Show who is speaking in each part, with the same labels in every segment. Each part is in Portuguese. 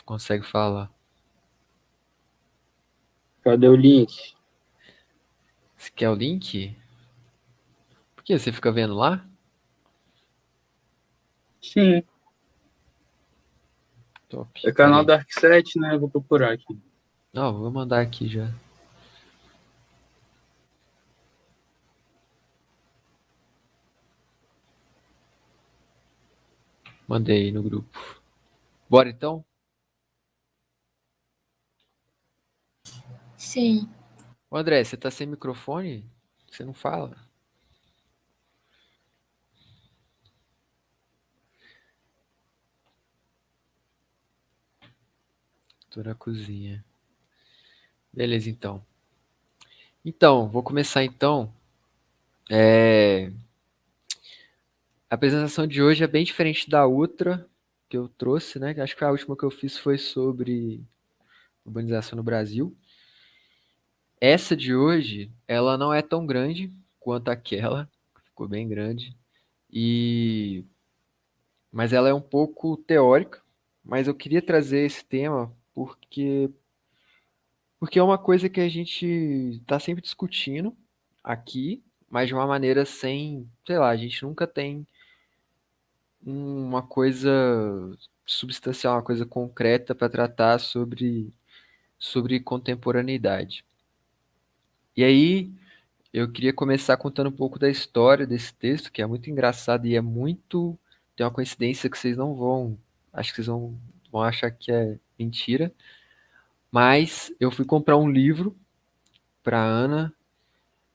Speaker 1: Consegue falar.
Speaker 2: Cadê o link?
Speaker 1: Você quer o link? Por que? Você fica vendo lá?
Speaker 2: Sim,
Speaker 1: Top.
Speaker 2: é
Speaker 1: Pera
Speaker 2: canal
Speaker 1: aí.
Speaker 2: Dark 7, né? Eu vou procurar aqui.
Speaker 1: Não, vou mandar aqui já. Mandei aí no grupo. Bora então?
Speaker 3: Sim.
Speaker 1: Ô, André, você tá sem microfone? Você não fala? Tô na cozinha. Beleza, então. Então, vou começar então. A apresentação de hoje é bem diferente da outra que eu trouxe, né? Acho que a última que eu fiz foi sobre urbanização no Brasil. Essa de hoje, ela não é tão grande quanto aquela, ficou bem grande. E mas ela é um pouco teórica, mas eu queria trazer esse tema porque é uma coisa que a gente está sempre discutindo aqui, mas de uma maneira sem, sei lá, a gente nunca tem uma coisa substancial, uma coisa concreta para tratar sobre contemporaneidade. E aí, eu queria começar contando um pouco da história desse texto, que é muito engraçado e é muito. Tem uma coincidência que vocês não vão. Acho que vocês vão achar que é mentira. Mas eu fui comprar um livro para Ana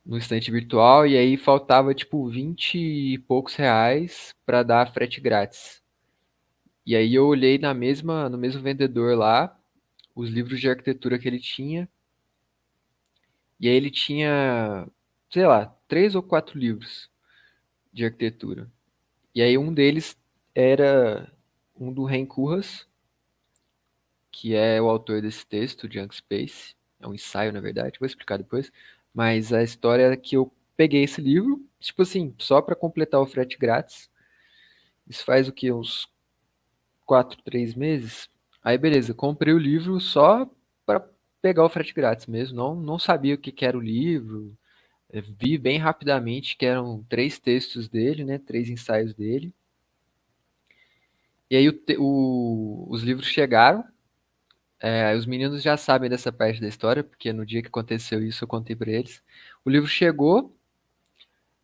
Speaker 1: no estante virtual e aí faltava tipo 20 e poucos reais para dar frete grátis. E aí eu olhei no mesmo vendedor lá, os livros de arquitetura que ele tinha, e aí ele tinha, sei lá, 3 ou 4 livros de arquitetura. E aí um deles era um do Ren Koolhaas, que é o autor desse texto, Junk Space. É um ensaio, na verdade, vou explicar depois. Mas a história é que eu peguei esse livro, tipo assim, só para completar o frete grátis. Isso faz o quê? Uns 4, 3 meses? Aí beleza, comprei o livro só para pegar o frete grátis mesmo. Não sabia o que que era o livro. Vi bem rapidamente que eram 3 textos dele, né? 3 ensaios dele. E aí os livros chegaram. Os meninos já sabem dessa parte da história, porque no dia que aconteceu isso eu contei pra eles. O livro chegou,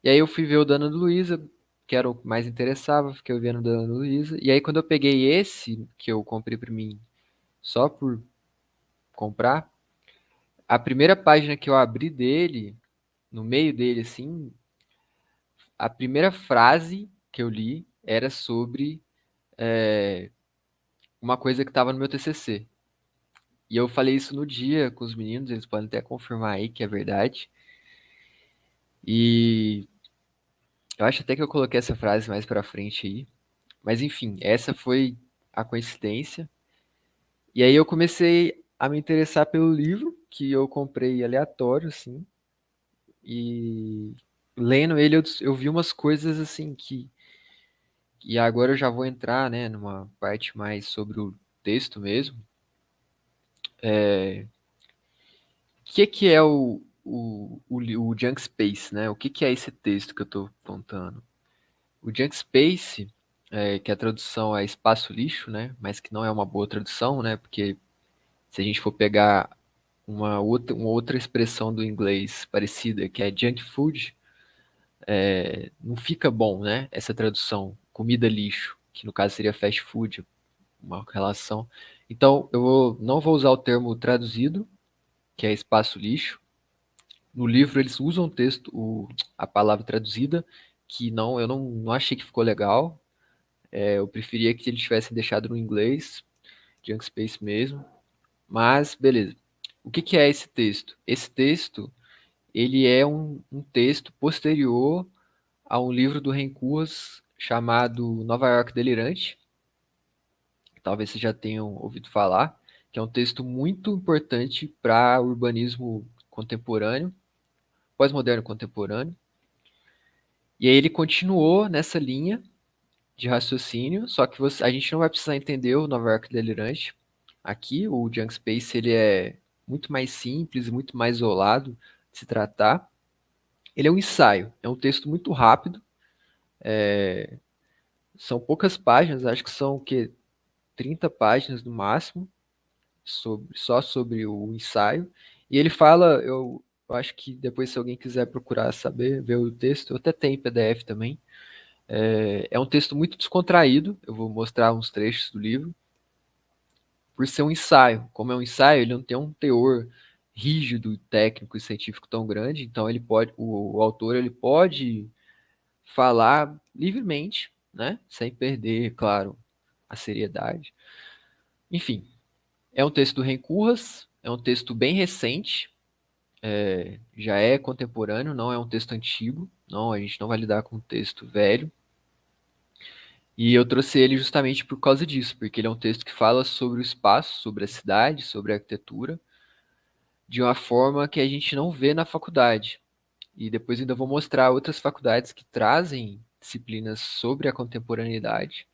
Speaker 1: e aí eu fui ver o da Ana Luísa, que era o que mais interessava, fiquei vendo o da Ana Luísa. E aí quando eu peguei esse, que eu comprei pra mim só por comprar, a primeira página que eu abri dele, no meio dele assim, a primeira frase que eu li era sobre uma coisa que estava no meu TCC. E eu falei isso no dia com os meninos, eles podem até confirmar aí que é verdade. E eu acho até que eu coloquei essa frase mais pra frente aí. Mas enfim, essa foi a coincidência. E aí eu comecei a me interessar pelo livro, que eu comprei aleatório, assim. E lendo ele eu vi umas coisas assim que. E agora eu já vou entrar, né, numa parte mais sobre o texto mesmo. O que é o Junk Space, né? O que é esse texto que eu estou contando? O Junk Space, que a tradução é espaço lixo, né? Mas que não é uma boa tradução, né? Porque se a gente for pegar uma outra expressão do inglês parecida, que é junk food, não fica bom, né? Essa tradução, comida lixo, que no caso seria fast food, uma relação. Então, não vou usar o termo traduzido, que é espaço lixo. No livro eles usam o texto, a palavra traduzida, que eu não achei que ficou legal. Eu preferia que eles tivessem deixado no inglês, Junk Space mesmo. Mas, beleza. O que que é esse texto? Esse texto, ele é um texto posterior a um livro do Ren Koolhaas chamado Nova York Delirante, que talvez vocês já tenham ouvido falar, que é um texto muito importante para urbanismo contemporâneo, pós-moderno contemporâneo. E aí ele continuou nessa linha, de raciocínio, só que a gente não vai precisar entender o Nova York Delirante. Aqui, o Junk Space, ele é muito mais simples, muito mais isolado de se tratar. Ele é um ensaio, é um texto muito rápido, são poucas páginas, acho que são o quê? 30 páginas no máximo, só sobre o ensaio. E ele fala, eu acho que depois, se alguém quiser procurar saber, ver o texto, eu até tenho em PDF também. É um texto muito descontraído, eu vou mostrar uns trechos do livro, por ser um ensaio. Como é um ensaio, ele não tem um teor rígido, técnico e científico tão grande, então o autor ele pode falar livremente, né, sem perder, claro, a seriedade. Enfim, é um texto do Ren Koolhaas, é um texto bem recente, já é contemporâneo, não é um texto antigo, não, a gente não vai lidar com um texto velho. E eu trouxe ele justamente por causa disso, porque ele é um texto que fala sobre o espaço, sobre a cidade, sobre a arquitetura, de uma forma que a gente não vê na faculdade. E depois ainda vou mostrar outras faculdades que trazem disciplinas sobre a contemporaneidade.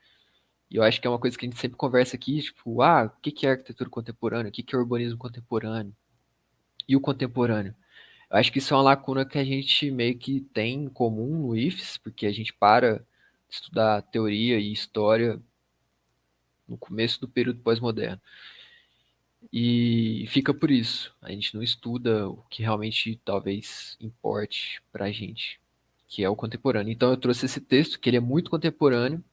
Speaker 1: E eu acho que é uma coisa que a gente sempre conversa aqui, tipo, o que que é arquitetura contemporânea? O que que é urbanismo contemporâneo? E o contemporâneo? Eu acho que isso é uma lacuna que a gente meio que tem em comum no IFES, porque a gente para de estudar teoria e história no começo do período pós-moderno. E fica por isso. A gente não estuda o que realmente talvez importe pra gente, que é o contemporâneo. Então eu trouxe esse texto, que ele é muito contemporâneo,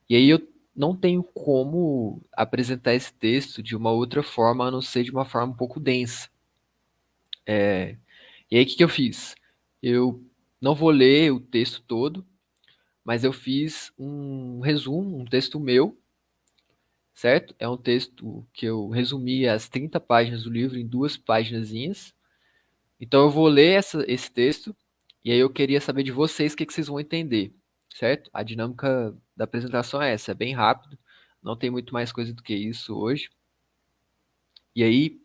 Speaker 1: e aí eu não tenho como apresentar esse texto de uma outra forma, a não ser de uma forma um pouco densa. E aí o que que eu fiz? Eu não vou ler o texto todo, mas eu fiz um resumo, um texto meu, certo? É um texto que eu resumi as 30 páginas do livro em duas paginazinhas. Então eu vou ler esse texto e aí eu queria saber de vocês o que, que vocês vão entender, certo? A dinâmica da apresentação é essa, é bem rápido, não tem muito mais coisa do que isso hoje. E aí,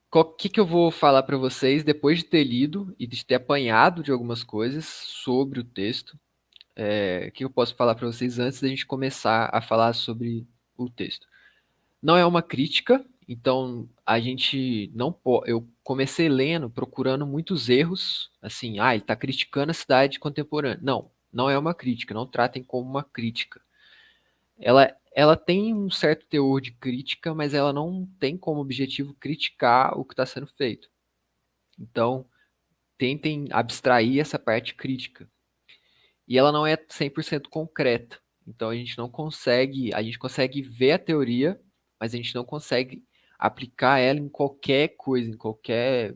Speaker 1: o que, que eu vou falar para vocês depois de ter lido e de ter apanhado de algumas coisas sobre o texto? O que eu posso falar para vocês antes da gente começar a falar sobre o texto? Não é uma crítica, então a gente não pode. Eu comecei lendo, procurando muitos erros, assim, ele está criticando a cidade contemporânea. Não, não é uma crítica, não tratem como uma crítica. Ela tem um certo teor de crítica, mas ela não tem como objetivo criticar o que está sendo feito. Então, tentem abstrair essa parte crítica. E ela não é 100% concreta. Então a gente consegue ver a teoria, mas a gente não consegue aplicar ela em qualquer coisa, em qualquer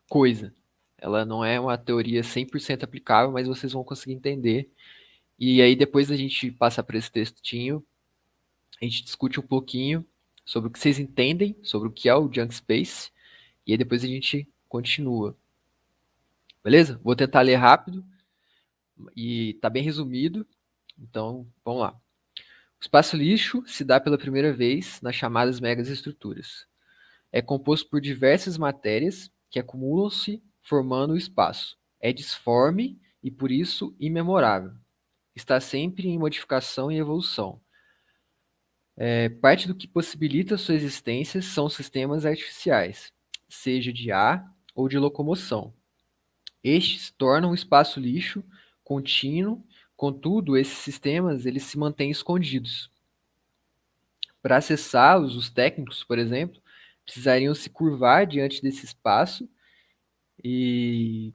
Speaker 1: coisa. Ela não é uma teoria 100% aplicável, mas vocês vão conseguir entender. E aí depois a gente passa para esse textinho, a gente discute um pouquinho sobre o que vocês entendem, sobre o que é o Junk Space, e aí depois a gente continua. Beleza? Vou tentar ler rápido e tá bem resumido. Então, vamos lá. O espaço lixo se dá pela primeira vez nas chamadas megaestruturas. É composto por diversas matérias que acumulam-se formando o espaço. É disforme e, por isso, imemorável. Está sempre em modificação e evolução. Parte do que possibilita sua existência são sistemas artificiais, seja de ar ou de locomoção. Estes tornam o espaço lixo contínuo, contudo, esses sistemas eles se mantêm escondidos. Para acessá-los, os técnicos, por exemplo, precisariam se curvar diante desse espaço e,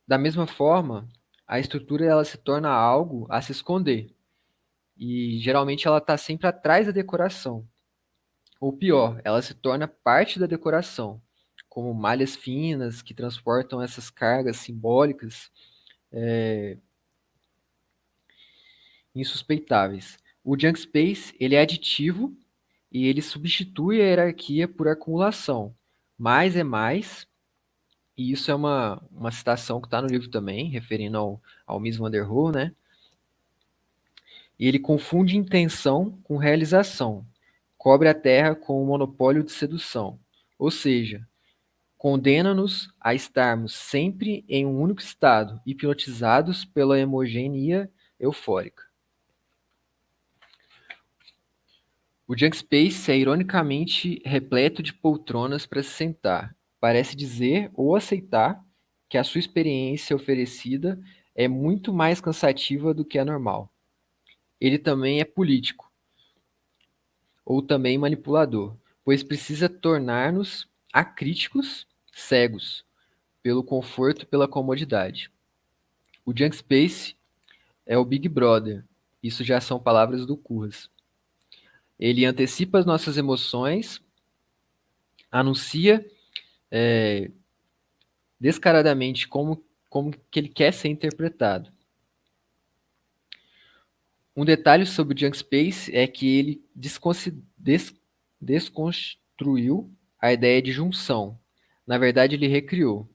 Speaker 1: da mesma forma, a estrutura ela se torna algo a se esconder. E geralmente ela está sempre atrás da decoração. Ou pior, ela se torna parte da decoração, como malhas finas que transportam essas cargas simbólicas insuspeitáveis. O Junk Space ele é aditivo e ele substitui a hierarquia por acumulação. Mais é mais, e isso é uma citação que está no livro também, referindo ao Mies van der Rohe, né? E ele confunde intenção com realização, cobre a terra com o monopólio de sedução. Ou seja, condena-nos a estarmos sempre em um único estado, hipnotizados pela hemogenia eufórica. O Junk Space é ironicamente repleto de poltronas para se sentar. Parece dizer ou aceitar que a sua experiência oferecida é muito mais cansativa do que a normal. Ele também é político, ou também manipulador, pois precisa tornar-nos acríticos cegos pelo conforto e pela comodidade. O Junk Space é o Big Brother. Isso já são palavras do Curras. Ele antecipa as nossas emoções, anuncia descaradamente como que ele quer ser interpretado. Um detalhe sobre o Junk Space é que ele desconstruiu a ideia de junção. Na verdade, ele recriou.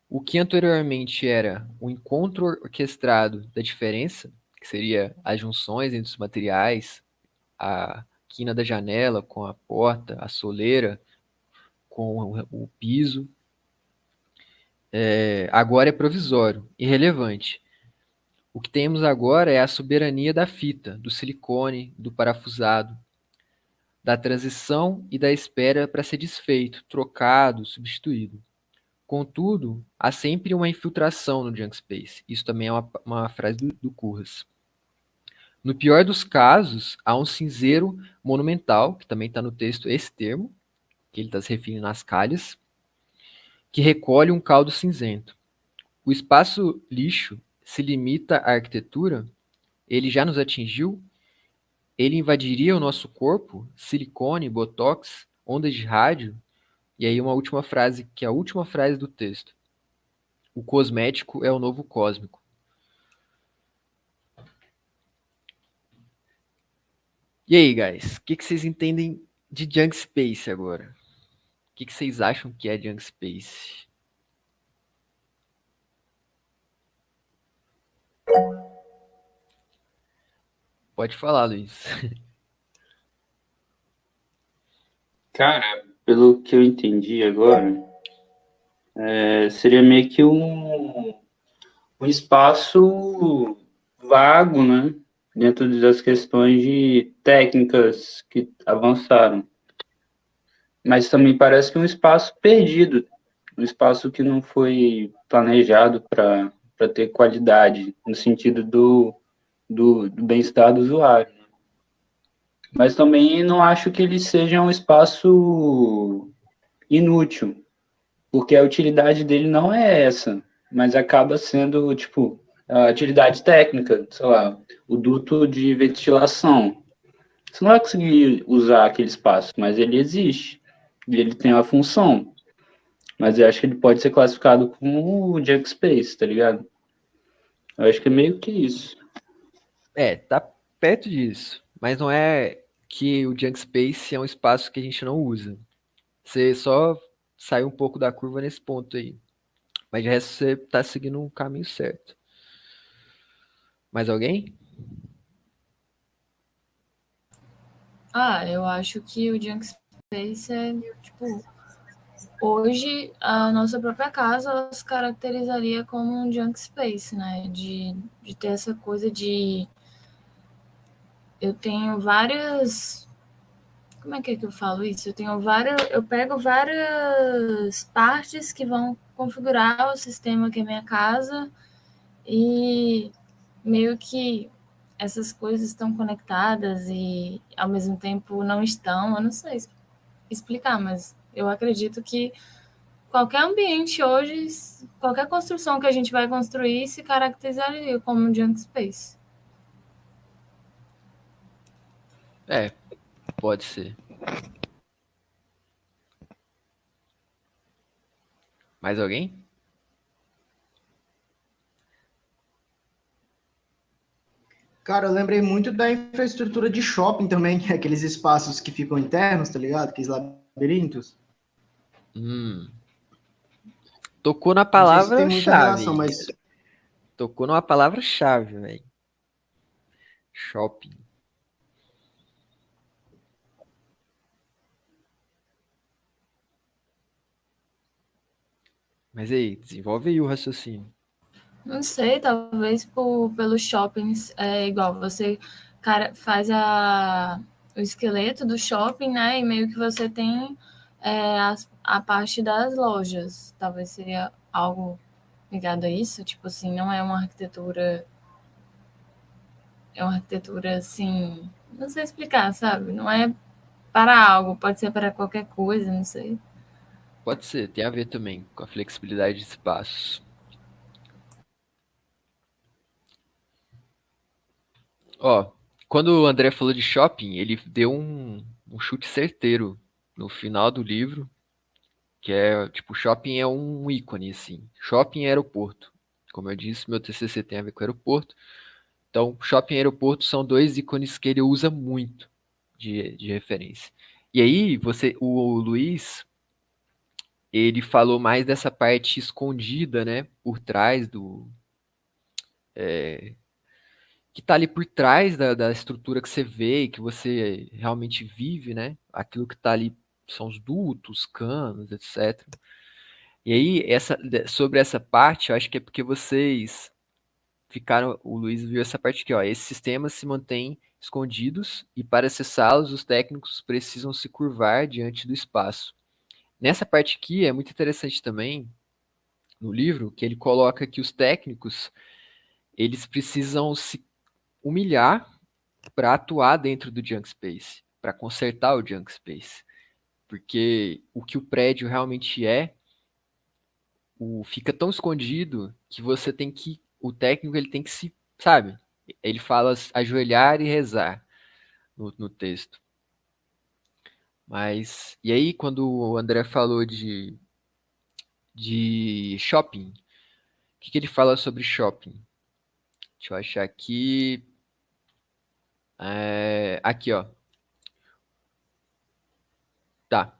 Speaker 1: O que anteriormente era um encontro orquestrado da diferença, que seria as junções entre os materiais, a quina da janela com a porta, a soleira com o piso, agora é provisório, irrelevante. O que temos agora é a soberania da fita, do silicone, do parafusado, da transição e da espera para ser desfeito, trocado, substituído. Contudo, há sempre uma infiltração no junk space. Isso também é uma frase do Curras. No pior dos casos, há um cinzeiro monumental, que também está no texto esse termo, que ele está se referindo às calhas, que recolhe um caldo cinzento. O espaço lixo se limita à arquitetura, ele já nos atingiu, ele invadiria o nosso corpo, silicone, botox, ondas de rádio, e aí uma última frase, que é a última frase do texto. O cosmético é o novo cósmico. E aí, guys, o que vocês entendem de Junk Space agora? O que vocês acham que é Junk Space? Pode falar, Luiz.
Speaker 2: Cara, pelo que eu entendi agora, seria meio que um espaço vago, né? Dentro das questões de técnicas que avançaram. Mas também parece que um espaço perdido, um espaço que não foi planejado para ter qualidade, no sentido do bem-estar do usuário. Mas também não acho que ele seja um espaço inútil, porque a utilidade dele não é essa, mas acaba sendo, tipo, a utilidade técnica, sei lá, o duto de ventilação. Você não vai conseguir usar aquele espaço, mas ele existe. E ele tem uma função. Mas eu acho que ele pode ser classificado como o Junk Space, tá ligado? Eu acho que é meio que isso.
Speaker 1: Tá perto disso. Mas não é que o Junk Space é um espaço que a gente não usa. Você só saiu um pouco da curva nesse ponto aí. Mas de resto você tá seguindo um caminho certo. Mais alguém?
Speaker 3: Eu acho que o Junk Space é, tipo, hoje a nossa própria casa ela se caracterizaria como um Junk Space, né? De ter essa coisa de. Eu tenho várias. Como é que eu falo isso? Eu tenho várias. Eu pego várias partes que vão configurar o sistema que é minha casa e meio que essas coisas estão conectadas e ao mesmo tempo não estão. Eu não sei explicar, mas eu acredito que qualquer ambiente hoje, qualquer construção que a gente vai construir se caracterizaria como um junk space.
Speaker 1: Pode ser. Mais alguém?
Speaker 4: Cara, eu lembrei muito da infraestrutura de shopping também, que é aqueles espaços que ficam internos, tá ligado? Aqueles labirintos.
Speaker 1: Hum. Tocou na
Speaker 4: Não sei se tem muita relação,
Speaker 1: palavra-chave.
Speaker 4: mas
Speaker 1: Tocou numa palavra-chave, velho. Shopping. Mas aí, desenvolve aí o raciocínio.
Speaker 3: Não sei, talvez pelos shoppings, igual você, cara, faz o esqueleto do shopping, né? E meio que você tem a parte das lojas. Talvez seria algo ligado a isso. Tipo assim, não é uma arquitetura. É uma arquitetura assim. Não sei explicar, sabe? Não é para algo, pode ser para qualquer coisa, não sei.
Speaker 1: Pode ser, tem a ver também com a flexibilidade de espaços. Ó, quando o André falou de shopping, ele deu um chute certeiro no final do livro, que é, tipo, shopping é um ícone, assim. Shopping e aeroporto. Como eu disse, meu TCC tem a ver com aeroporto. Então, shopping e aeroporto são dois ícones que ele usa muito de referência. E aí, o Luiz, ele falou mais dessa parte escondida, né, por trás que tá ali por trás da estrutura que você vê e que você realmente vive, né? Aquilo que tá ali são os dutos, canos, etc. E aí, sobre essa parte, eu acho que é porque vocês ficaram, o Luiz viu essa parte aqui, ó. Esses sistemas se mantêm escondidos e para acessá-los, os técnicos precisam se curvar diante do espaço. Nessa parte aqui é muito interessante também no livro que ele coloca que os técnicos eles precisam se humilhar para atuar dentro do junk space, para consertar o junk space, porque o que o prédio realmente é, fica tão escondido que você tem que, o técnico ele tem que se, sabe? Ele fala ajoelhar e rezar no texto. Mas e aí quando o André falou de shopping, o que ele fala sobre shopping? Deixa eu achar aqui. Aqui, ó. Tá.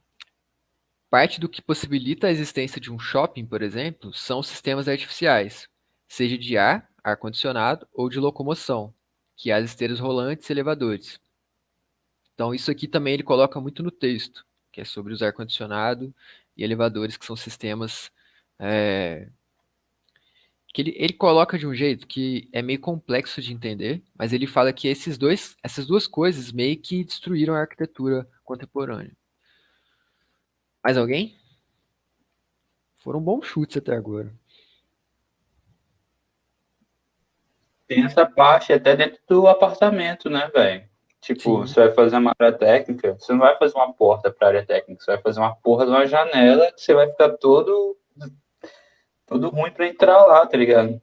Speaker 1: Parte do que possibilita a existência de um shopping, por exemplo, são sistemas artificiais, seja de ar, ar-condicionado ou de locomoção, que é as esteiras rolantes e elevadores. Então, isso aqui também ele coloca muito no texto, que é sobre os ar-condicionado e elevadores, que são sistemas é, que ele coloca de um jeito que é meio complexo de entender, mas ele fala que essas duas coisas meio que destruíram a arquitetura contemporânea. Mais alguém? Foram bons chutes até agora.
Speaker 2: Tem essa parte até dentro do apartamento, né, velho? Tipo,
Speaker 1: Sim.
Speaker 2: você vai fazer uma área técnica, você não vai fazer uma porta para área técnica, você vai fazer uma porra de uma janela que você vai ficar todo ruim para entrar lá, tá ligado? E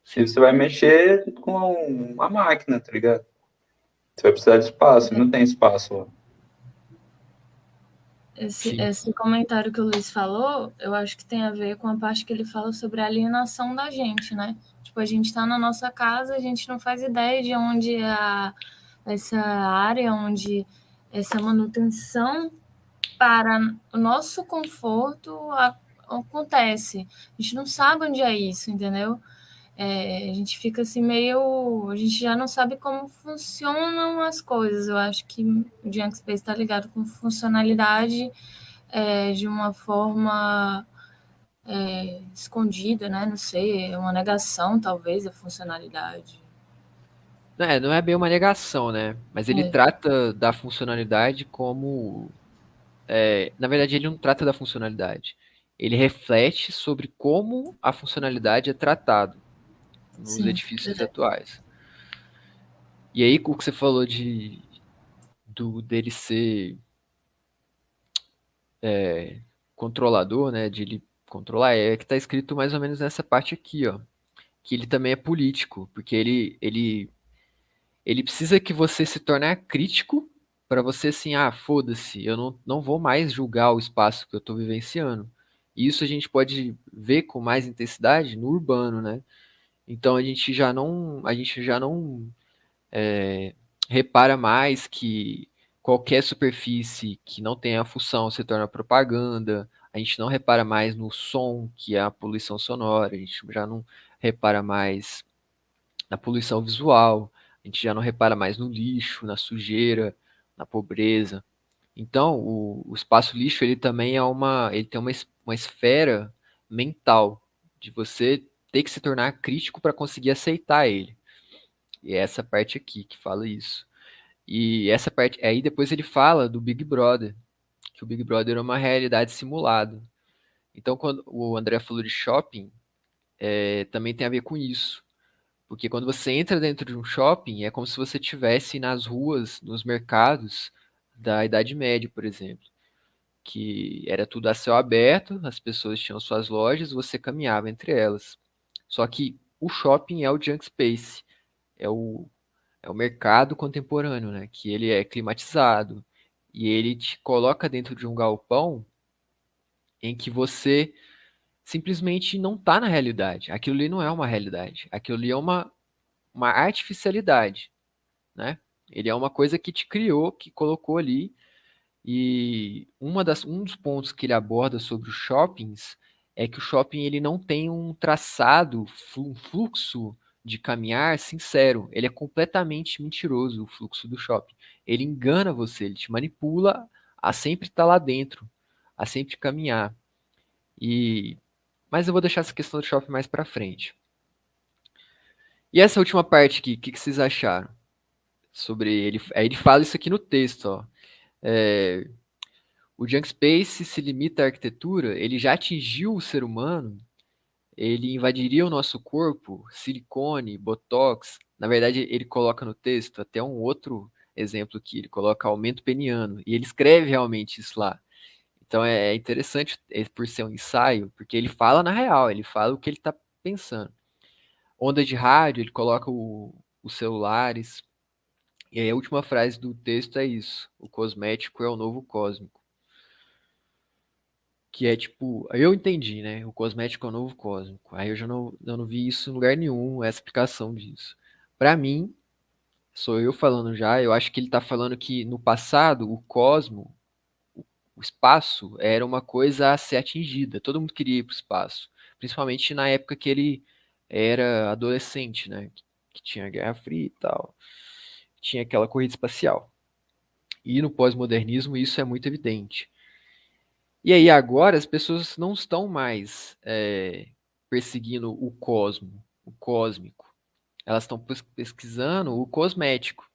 Speaker 1: Sim.
Speaker 2: você vai mexer com uma máquina, tá ligado? Você vai precisar de espaço, não tem espaço lá.
Speaker 1: Sim.
Speaker 3: Esse comentário que o Luiz falou, eu acho que tem a ver com a parte que ele fala sobre a alienação da gente, né? Tipo, a gente está na nossa casa, a gente não faz ideia de onde essa área, onde essa manutenção para o nosso conforto acontece. A gente não sabe onde é isso, entendeu? A gente fica assim meio. A gente já não sabe como funcionam as coisas. Eu acho que o Junk Space está ligado com funcionalidade de uma forma escondida, né? Não sei, é uma negação, talvez, da funcionalidade.
Speaker 1: Não é bem uma negação, né? Mas ele
Speaker 3: É,
Speaker 1: trata da funcionalidade como. Na verdade, ele não trata da funcionalidade. Ele reflete sobre como a funcionalidade é tratada nos
Speaker 3: sim,
Speaker 1: edifícios
Speaker 3: verdade.
Speaker 1: atuais. E aí, o que você falou dele ser controlador, né? De ele controlar, é que está escrito mais ou menos nessa parte aqui, ó. Que ele também é político, porque ele precisa que você se torne crítico para você assim, foda-se, eu não vou mais julgar o espaço que eu estou vivenciando. E isso a gente pode ver com mais intensidade no urbano, né? Então a gente já não repara mais que qualquer superfície que não tenha função se torna propaganda. A gente não repara mais no som, que é a poluição sonora. A gente já não repara mais na poluição visual. A gente já não repara mais no lixo, na sujeira, na pobreza. Então, o espaço lixo ele também ele tem uma esfera mental, de você ter que se tornar crítico para conseguir aceitar ele. E é essa parte aqui que fala isso. E essa parte, aí depois ele fala do Big Brother, que o Big Brother é uma realidade simulada. Então, quando o André falou de shopping, também tem a ver com isso. Porque quando você entra dentro de um shopping, é como se você estivesse nas ruas, nos mercados da Idade Média, por exemplo. Que era tudo a céu aberto, as pessoas tinham suas lojas, você caminhava entre elas. Só que o shopping é o junk space, é o, é o mercado contemporâneo, né? Que ele é climatizado e ele te coloca dentro de um galpão em que você simplesmente não está na realidade. Aquilo ali não é uma realidade. Aquilo ali é uma artificialidade, né? Ele é uma coisa que te criou, que colocou ali. E um dos pontos que ele aborda sobre os shoppings é que o shopping ele não tem um traçado, um fluxo de caminhar sincero. Ele é completamente mentiroso, o fluxo do shopping. Ele engana você, ele te manipula a sempre estar lá dentro, a sempre caminhar. E mas eu vou deixar essa questão do shopping mais para frente. E essa última parte aqui, o que vocês acharam sobre ele? Aí ele fala isso aqui no texto, ó. É, o junk space se limita à arquitetura, ele já atingiu o ser humano, ele invadiria o nosso corpo, silicone, botox. Na verdade, ele coloca no texto até um outro exemplo que ele coloca aumento peniano, e ele escreve realmente isso lá. Então é interessante por ser um ensaio, porque ele fala na real, ele fala o que ele está pensando. Onda de rádio, ele coloca os celulares. E aí a última frase do texto é isso: o cosmético é o novo cósmico. Que é tipo, eu entendi, né? O cosmético é o novo cósmico. Aí eu não vi isso em lugar nenhum, essa explicação disso. Pra mim, sou eu falando já, eu acho que ele tá falando que no passado o cosmo, o espaço, era uma coisa a ser atingida. Todo mundo queria ir pro espaço. Principalmente na época que ele era adolescente, né? Que tinha a Guerra Fria e tal. Tinha aquela corrida espacial. E no pós-modernismo isso é muito evidente. E aí agora as pessoas não estão mais perseguindo o cosmo, o cósmico. Elas estão pesquisando o cosmético,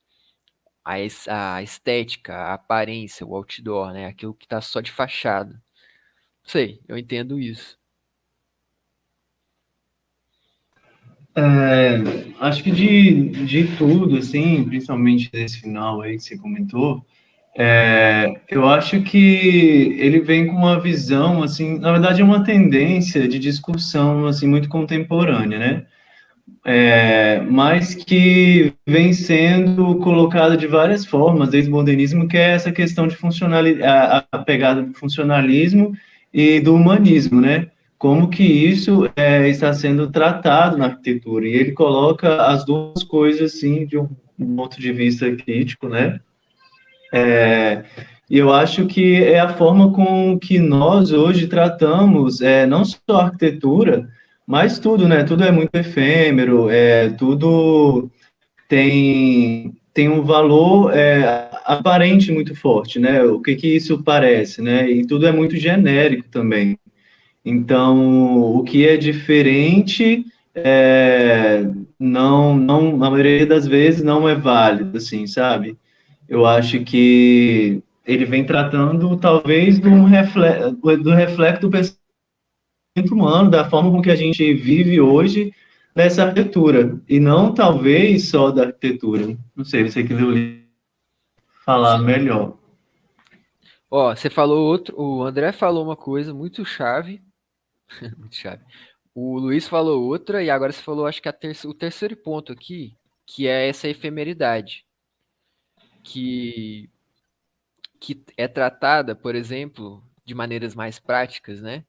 Speaker 1: a estética, a aparência, o outdoor, né? Aquilo que está só de fachada. Não sei, eu entendo isso.
Speaker 5: Acho que de tudo, assim, principalmente desse final aí que você comentou, eu acho que ele vem com uma visão, assim, na verdade é uma tendência de discussão, assim, muito contemporânea, né? Mas que vem sendo colocada de várias formas desde o modernismo, que é essa questão de a pegada do funcionalismo e do humanismo, né? Como que isso está sendo tratado na arquitetura. E ele coloca as duas coisas, assim, de um ponto de vista crítico, né? E eu acho que é a forma com que nós hoje tratamos, não só a arquitetura, mas tudo, né? Tudo é muito efêmero, tudo tem um valor aparente muito forte, né? O que que isso parece, né? E tudo é muito genérico também. Então, o que é diferente não, na maioria das vezes não é válido, assim, sabe? Eu acho que ele vem tratando talvez do reflexo do pensamento humano, da forma com que a gente vive hoje nessa arquitetura, e não talvez só da arquitetura. Não sei, você que leu o livro falar
Speaker 3: Sim.
Speaker 5: melhor.
Speaker 1: Ó, você falou outro, o André falou uma coisa muito chave, muito chave. O Luiz falou outra e agora você falou, acho que o terceiro ponto aqui, que é essa efemeridade, que que é tratada, por exemplo, de maneiras mais práticas, né?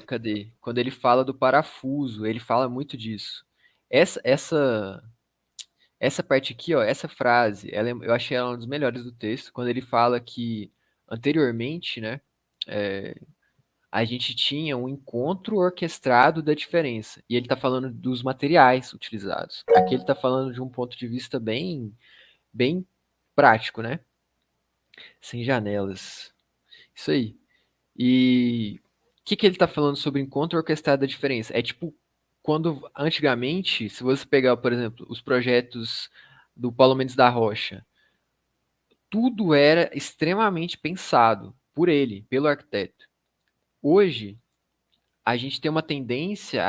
Speaker 1: Cadê? Quando ele fala do parafuso, ele fala muito disso. Essa, essa, essa parte aqui, ó, essa frase, eu achei ela uma das melhores do texto, quando ele fala que anteriormente, né, a gente tinha um encontro orquestrado da diferença. E ele está falando dos materiais utilizados. Aqui ele está falando de um ponto de vista bem prático, né? Sem janelas. Isso aí. E que ele tá falando sobre encontro orquestrado da diferença? É tipo, quando antigamente, se você pegar, por exemplo, os projetos do Paulo Mendes da Rocha, tudo era extremamente pensado por ele, pelo arquiteto. Hoje, a gente tem uma tendência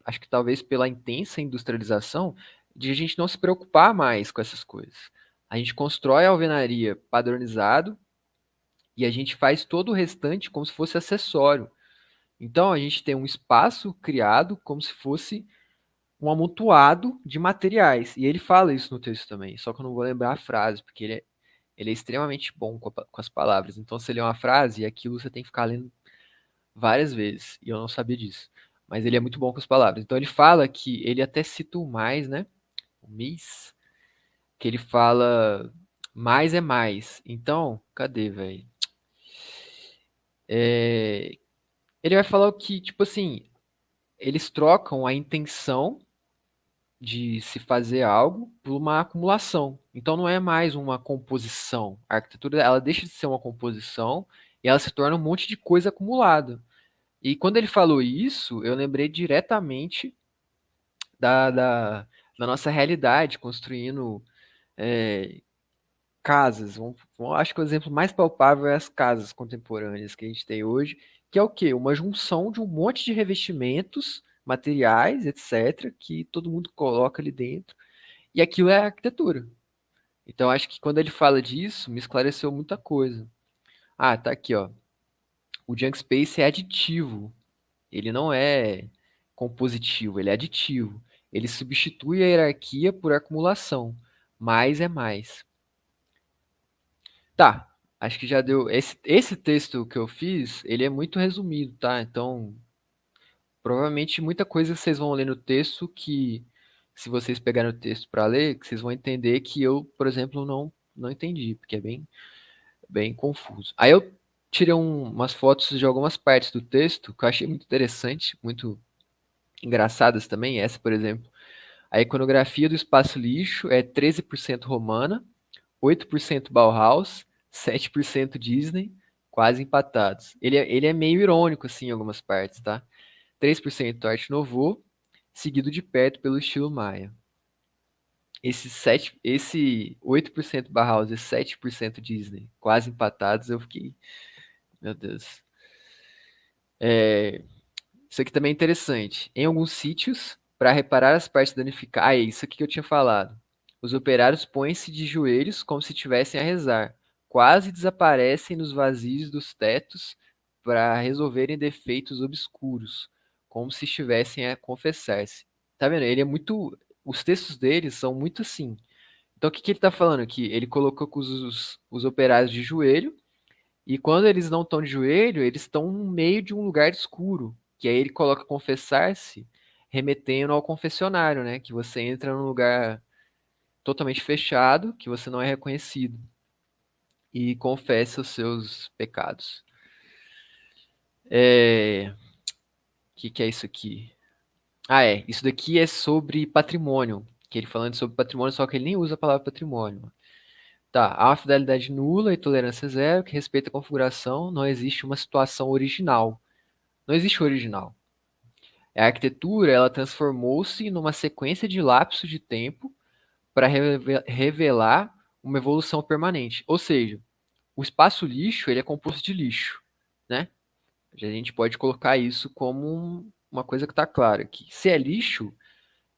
Speaker 1: acho que talvez pela intensa industrialização, de a gente não se preocupar mais com essas coisas. A gente constrói a alvenaria padronizado e a gente faz todo o restante como se fosse acessório. Então a gente tem um espaço criado como se fosse um amontoado de materiais. E ele fala isso no texto também, só que eu não vou lembrar a frase, porque ele é extremamente bom com as palavras. Então você lê uma frase e aquilo você tem que ficar lendo várias vezes. E eu não sabia disso. Mas ele é muito bom com as palavras. Então ele fala que ele até cita o mais, né? O mis, que ele fala mais é mais. Então, cadê, velho? Ele vai falar o que, tipo assim, eles trocam a intenção de se fazer algo por uma acumulação. Então não é mais uma composição. A arquitetura ela deixa de ser uma composição e ela se torna um monte de coisa acumulada. E quando ele falou isso, eu lembrei diretamente da, da, da nossa realidade, construindo é, casas. Acho que o exemplo mais palpável é as casas contemporâneas que a gente tem hoje, que é o quê? Uma junção de um monte de revestimentos, materiais, etc., que todo mundo coloca ali dentro, e aquilo é arquitetura. Então, acho que quando ele fala disso, me esclareceu muita coisa. Ah, tá aqui, ó. O Junk Space é aditivo. Ele não é compositivo, ele é aditivo. Ele substitui a hierarquia por acumulação. Mais é mais. Tá, acho que já deu. Esse texto que eu fiz, ele é muito resumido, tá? Então, provavelmente muita coisa que vocês vão ler no texto que, se vocês pegarem o texto para ler, que vocês vão entender que eu, por exemplo, não entendi, porque é bem confuso. Aí eu tirei umas fotos de algumas partes do texto que eu achei muito interessante, muito engraçadas também. Essa, por exemplo, a iconografia do espaço lixo é 13% romana, 8% Bauhaus, 7% Disney, quase empatados. Ele é meio irônico, assim, em algumas partes, tá? 3% Arte Nouveau, seguido de perto pelo estilo Maia. Esse 8% Bauhaus e 7% Disney, quase empatados, eu fiquei, meu Deus. Isso aqui também é interessante. Em alguns sítios, para reparar as partes danificadas. Ah, é isso aqui que eu tinha falado. Os operários põem-se de joelhos como se estivessem a rezar. Quase desaparecem nos vazios dos tetos para resolverem defeitos obscuros, como se estivessem a confessar-se. Tá vendo? Ele é muito. Os textos dele são muito assim. Então o que ele está falando aqui? Ele colocou os operários de joelho e quando eles não estão de joelho, eles estão no meio de um lugar escuro. Que aí ele coloca confessar-se, remetendo ao confessionário, né? Que você entra num lugar totalmente fechado, que você não é reconhecido. E confessa os seus pecados. Que é isso aqui? Ah, é. Isso daqui é sobre patrimônio. Que ele falando sobre patrimônio, só que ele nem usa a palavra patrimônio. Tá, há uma fidelidade nula e tolerância zero que respeita a configuração, não existe uma situação original. Não existe original. A arquitetura, ela transformou-se numa sequência de lapsos de tempo para revelar uma evolução permanente. Ou seja, o espaço lixo, ele é composto de lixo, né? A gente pode colocar isso como uma coisa que está clara, que se é lixo,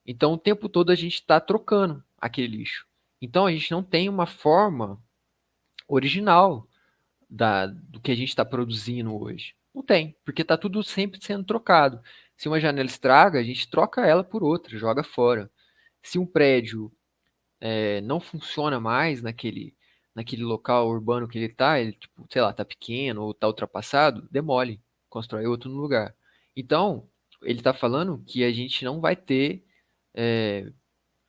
Speaker 1: então o tempo todo a gente está trocando aquele lixo. Então a gente não tem uma forma original do que a gente está produzindo hoje. Não tem, porque está tudo sempre sendo trocado. Se uma janela estraga, a gente troca ela por outra, joga fora. Se um prédio não funciona mais naquele local urbano que ele está, ele, tipo, sei lá, está pequeno ou está ultrapassado, demole, constrói outro no lugar. Então, ele está falando que a gente não vai ter é,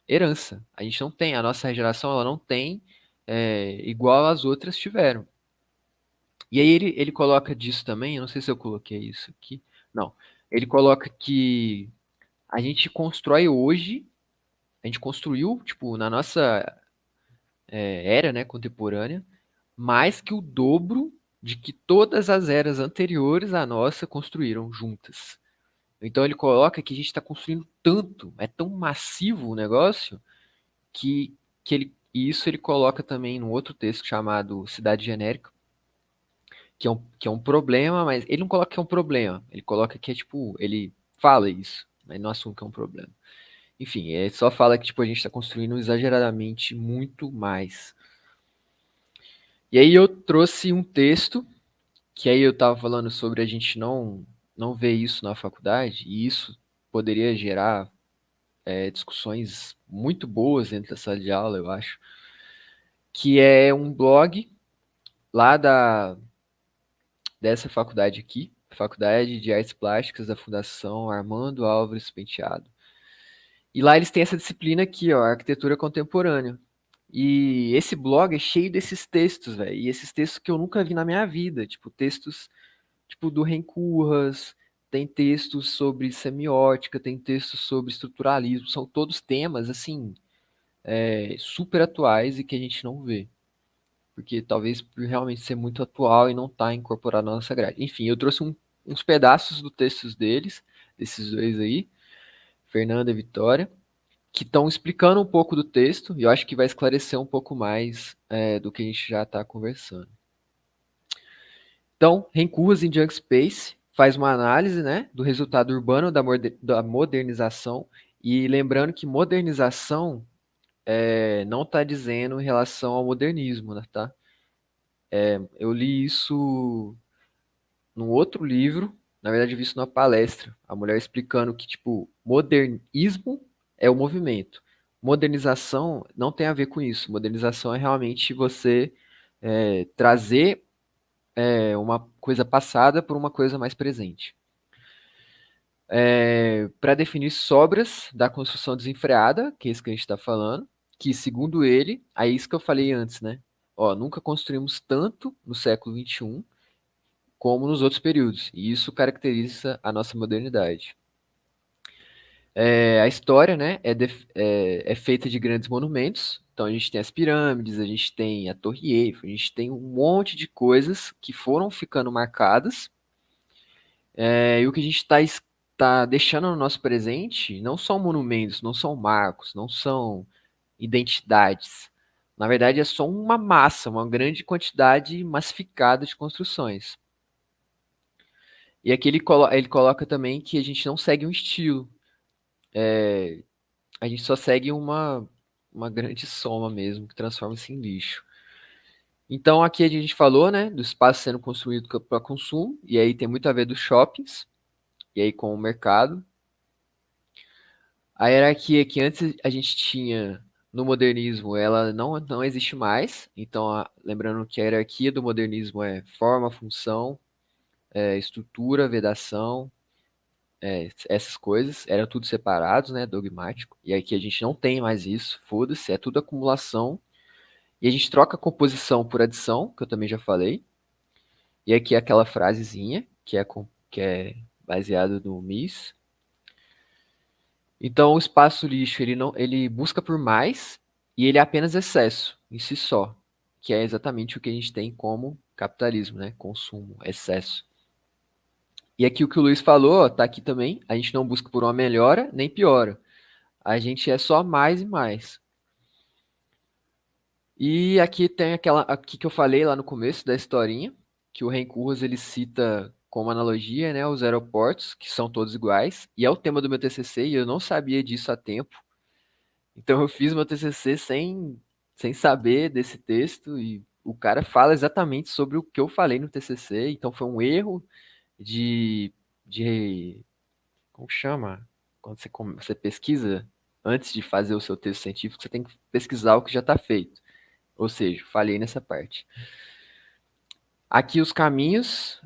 Speaker 1: herança. A gente não tem, a nossa geração ela não tem igual as outras tiveram. E aí ele coloca disso também, eu não sei se eu coloquei isso aqui. Não. Ele coloca que a gente constrói hoje, a gente construiu, tipo, na nossa era, né, contemporânea, mais que o dobro de que todas as eras anteriores à nossa construíram juntas. Então ele coloca que a gente está construindo tanto, é tão massivo o negócio, e isso ele coloca também num outro texto chamado Cidade Genérica, que é um problema, mas ele não coloca que é um problema, ele coloca que é tipo, ele fala isso, mas não assume que é um problema. Enfim, ele só fala que tipo, a gente está construindo exageradamente muito mais. E aí eu trouxe um texto, que aí eu estava falando sobre a gente não ver isso na faculdade, e isso poderia gerar discussões muito boas dentro da sala de aula, eu acho, que é um blog lá dessa faculdade aqui, Faculdade de Artes Plásticas da Fundação Armando Álvares Penteado. E lá eles têm essa disciplina aqui, ó, Arquitetura Contemporânea. E esse blog é cheio desses textos, velho. E esses textos que eu nunca vi na minha vida. Tipo, textos tipo do Rencurras, tem textos sobre semiótica, tem textos sobre estruturalismo. São todos temas, assim, super atuais e que a gente não vê. Porque talvez por realmente ser muito atual e não estar incorporado na nossa grade. Enfim, eu trouxe uns pedaços dos textos deles, desses dois aí, Fernanda e Vitória, que estão explicando um pouco do texto, e eu acho que vai esclarecer um pouco mais do que a gente já está conversando. Então, Rencurras em Junk Space faz uma análise, né, do resultado urbano da modernização, e lembrando que modernização não está dizendo em relação ao modernismo, né, tá? Eu li isso num outro livro, na verdade eu vi isso numa palestra, a mulher explicando que, tipo, modernismo é o movimento. Modernização não tem a ver com isso. Modernização é realmente você trazer uma coisa passada por uma coisa mais presente. Para definir sobras da construção desenfreada, que é isso que a gente está falando, que segundo ele, é isso que eu falei antes, né? Ó, nunca construímos tanto no século XXI como nos outros períodos, e isso caracteriza a nossa modernidade. A história, né, é feita de grandes monumentos, então a gente tem as pirâmides, a gente tem a Torre Eiffel, a gente tem um monte de coisas que foram ficando marcadas, e o que a gente está deixando no nosso presente não são monumentos, não são marcos, não são identidades. Na verdade, é só uma massa, uma grande quantidade massificada de construções. E aqui ele coloca também que a gente não segue um estilo, a gente só segue uma grande soma mesmo, que transforma-se em lixo. Então aqui a gente falou, né, do espaço sendo construído para consumo, e aí tem muito a ver dos shoppings, e aí com o mercado. A hierarquia que antes a gente tinha no modernismo, ela não existe mais. Então, lembrando que a hierarquia do modernismo é forma, função, estrutura, vedação, essas coisas. Era tudo separados, né, dogmático. E aqui a gente não tem mais isso, foda-se, é tudo acumulação. E a gente troca composição por adição, que eu também já falei. E aqui é aquela frasezinha, que é baseado no Mises. Então, o espaço lixo, ele busca por mais e ele é apenas excesso em si só, que é exatamente o que a gente tem como capitalismo, né? Consumo, excesso. E aqui o que o Luiz falou, tá aqui também, a gente não busca por uma melhora nem piora. A gente é só mais e mais. E aqui tem aqui que eu falei lá no começo da historinha, que o Rencurras ele cita como analogia, né, os aeroportos, que são todos iguais, e é o tema do meu TCC, e eu não sabia disso há tempo. Então eu fiz meu TCC sem saber desse texto e o cara fala exatamente sobre o que eu falei no TCC, então foi um erro de como chama? Quando você pesquisa antes de fazer o seu texto científico, você tem que pesquisar o que já está feito. Ou seja, falhei nessa parte. Aqui os caminhos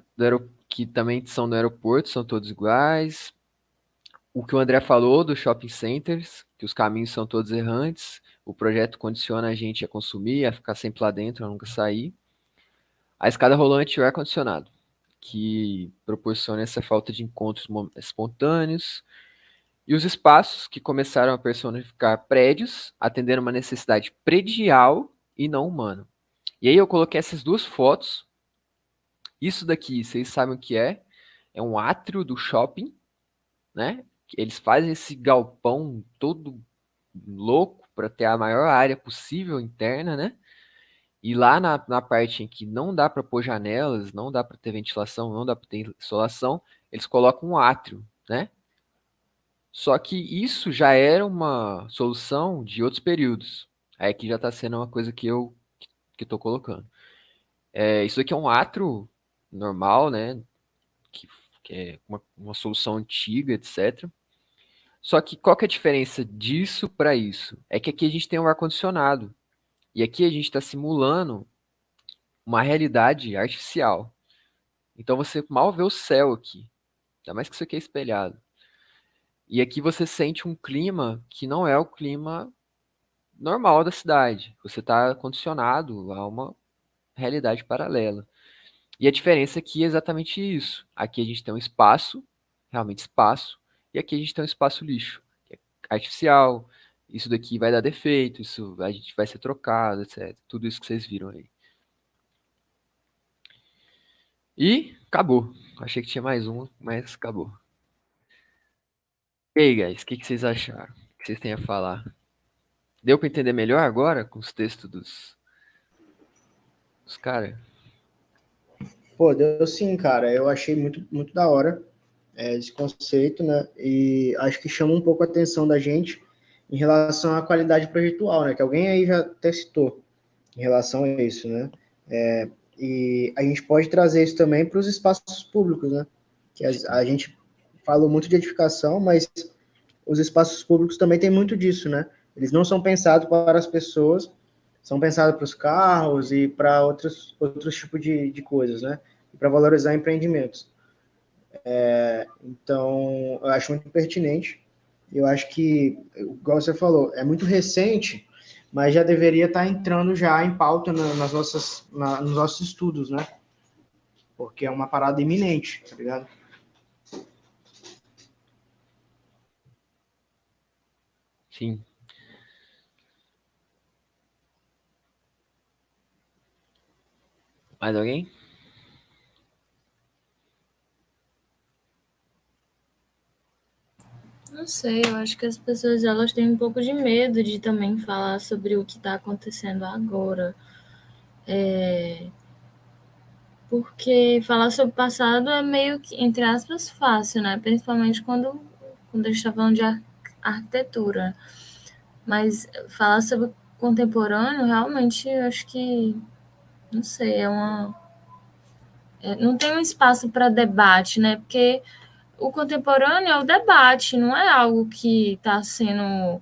Speaker 1: que também são no aeroporto, são todos iguais. O que o André falou dos shopping centers, que os caminhos são todos errantes, o projeto condiciona a gente a consumir, a ficar sempre lá dentro, a nunca sair. A escada rolante e o ar-condicionado, que proporciona essa falta de encontros espontâneos. E os espaços que começaram a personificar prédios, atendendo uma necessidade predial e não humana. E aí eu coloquei essas duas fotos Isso daqui, vocês sabem o que é? É um átrio do shopping, né? Eles fazem esse galpão todo louco para ter a maior área possível interna, né? E lá na parte em que não dá para pôr janelas, não dá para ter ventilação, não dá para ter insolação, eles colocam um átrio, né? Só que isso já era uma solução de outros períodos. Aí aqui já está sendo uma coisa que estou colocando. Isso aqui é um átrio normal, né? Que, que é uma solução antiga, etc. Só que qual que é a diferença disso para isso? É que aqui a gente tem um ar-condicionado. E aqui a gente está simulando uma realidade artificial. Então você mal vê o céu aqui. Ainda mais que isso aqui é espelhado. E aqui você sente um clima que não é o clima normal da cidade. Você está condicionado a uma realidade paralela. E a diferença aqui é exatamente isso. Aqui a gente tem um espaço, realmente espaço, e aqui a gente tem um espaço lixo, que é artificial. Isso daqui vai dar defeito, isso a gente vai ser trocado, etc. Tudo isso que vocês viram aí. E acabou. Achei que tinha mais uma, mas acabou. E aí, guys, o que vocês acharam? O que vocês têm a falar? Deu para entender melhor agora com os textos dos caras?
Speaker 4: Pô, deu sim, cara. Eu achei muito, muito da hora esse conceito, né? E acho que chama um pouco a atenção da gente em relação à qualidade projetual, né? Que alguém aí já até citou em relação a isso, né? E a gente pode trazer isso também para os espaços públicos, né? Que a gente falou muito de edificação, mas os espaços públicos também tem muito disso, né? Eles não são pensados para as pessoas, são pensados para os carros e para outros tipos de coisas, né? E para valorizar empreendimentos. Então, eu acho muito pertinente. Eu acho que, igual você falou, é muito recente, mas já deveria estar entrando já em pauta nos nossos estudos, né? Porque é uma parada iminente, tá ligado?
Speaker 1: Sim. Mais alguém?
Speaker 3: Não sei, eu acho que as pessoas elas têm um pouco de medo de também falar sobre o que está acontecendo agora. Porque falar sobre o passado é meio que, entre aspas, fácil, né? Principalmente quando a gente está falando de arquitetura. Mas falar sobre o contemporâneo, realmente, eu acho que, não sei, não tem um espaço para debate, né? Porque o contemporâneo é o debate, não é algo que está sendo